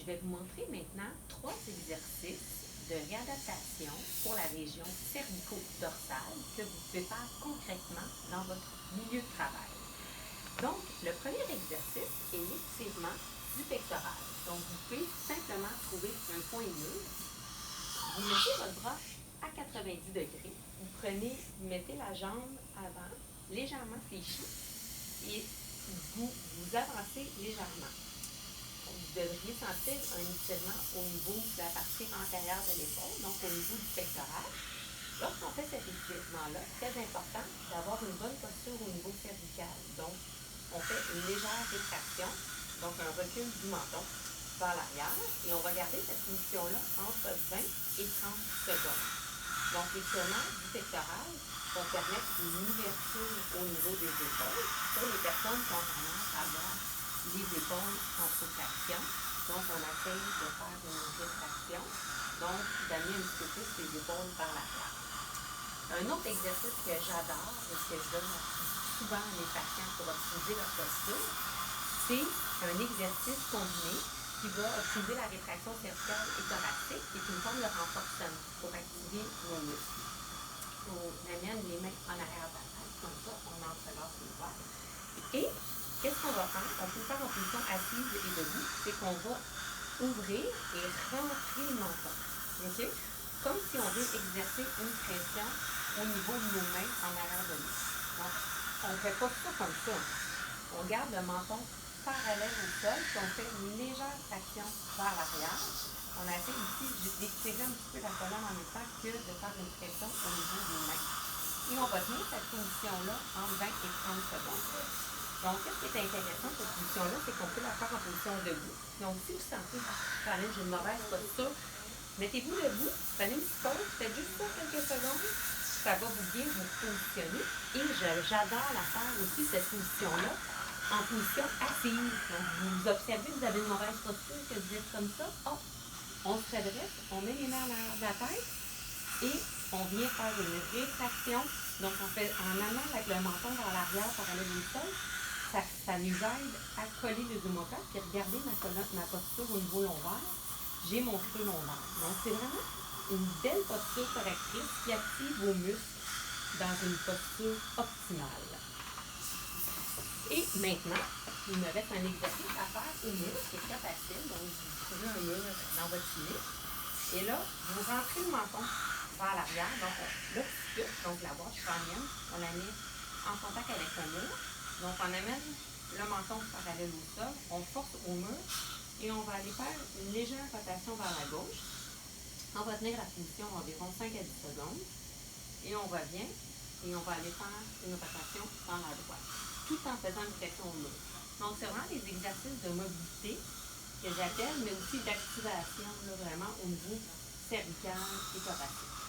Je vais vous montrer maintenant 3 exercices de réadaptation pour la région cervico-dorsale que vous pouvez faire concrètement dans votre milieu de travail. Donc, le premier exercice est l'étirement du pectoral. Donc, vous pouvez simplement trouver un point neutre. Vous mettez votre bras à 90 degrés. Vous mettez la jambe avant, légèrement fléchie, et vous avancez légèrement. Vous devriez sentir un étirement au niveau de la partie antérieure de l'épaule, donc au niveau du pectoral. Lorsqu'on fait cet étirement-là, très important d'avoir une bonne posture au niveau cervical. Donc, on fait une légère rétraction, donc un recul du menton vers l'arrière, et on va garder cette position-là entre 20 et 30 secondes. Donc, l'étirement du pectoral va permettre une ouverture au niveau des épaules pour les personnes qui ont tendance à avoir les épaules en protraction. Donc, on essaye de faire une rétraction, donc d'amener un petit peu plus les épaules vers l'arrière. Un autre exercice que j'adore et que je donne souvent à mes patients pour optimiser leur posture, c'est un exercice combiné qui va optimiser la rétraction cervicale et thoracique, qui est une forme de renforcement pour activer nos muscles. On amène les mains en arrière de la tête, comme ça, on entrelace les doigts. Et qu'est-ce qu'on va faire? On peut le faire en position assise et debout, c'est qu'on va ouvrir et rentrer le menton. Okay? Comme si on veut exercer une pression au niveau de nos mains en arrière de nous. Donc, on ne fait pas ça comme ça. On garde le menton parallèle au sol, puis on fait une légère traction vers l'arrière. On essaie ici d'étirer un petit peu la colonne en même temps que de faire une pression au niveau des mains. Et on va tenir cette position-là entre 20 et 30 secondes. Donc, ce qui est intéressant, cette position-là, c'est qu'on peut la faire en position debout. Donc, si vous sentez que j'ai une mauvaise posture, mettez-vous debout, prenez une petite pause, faites juste ça quelques secondes, ça va vous bien vous positionner. Et j'adore la faire aussi, cette position-là, en position assise. Donc, vous observez que vous avez une mauvaise posture, que vous êtes comme ça. Oh, on se redresse, on met les mains en arrière de la tête et on vient faire une rétraction. Donc, on fait en allant avec le menton vers l'arrière parallèle au sol. Ça nous aide à coller les omoplates. Puis regardez ma posture au niveau lombaire. J'ai mon creux lombaire. Donc, c'est vraiment une belle posture correctrice qui active vos muscles dans une posture optimale. Et maintenant, il me reste un exercice à faire au mur, qui est très facile. Donc, vous trouvez un mur dans votre lit. Et là, vous rentrez le menton vers l'arrière. Donc, donc la boîte crânienne, on la met en contact avec le mur. Donc, on amène le menton parallèle au sol, on force au mur et on va aller faire une légère rotation vers la gauche. On va tenir la position environ 5 à 10 secondes et on revient et on va aller faire une rotation dans la droite, tout en faisant une pression au mur. Donc, c'est vraiment des exercices de mobilité que j'appelle, mais aussi d'activation, vraiment au niveau cervical et thoracique.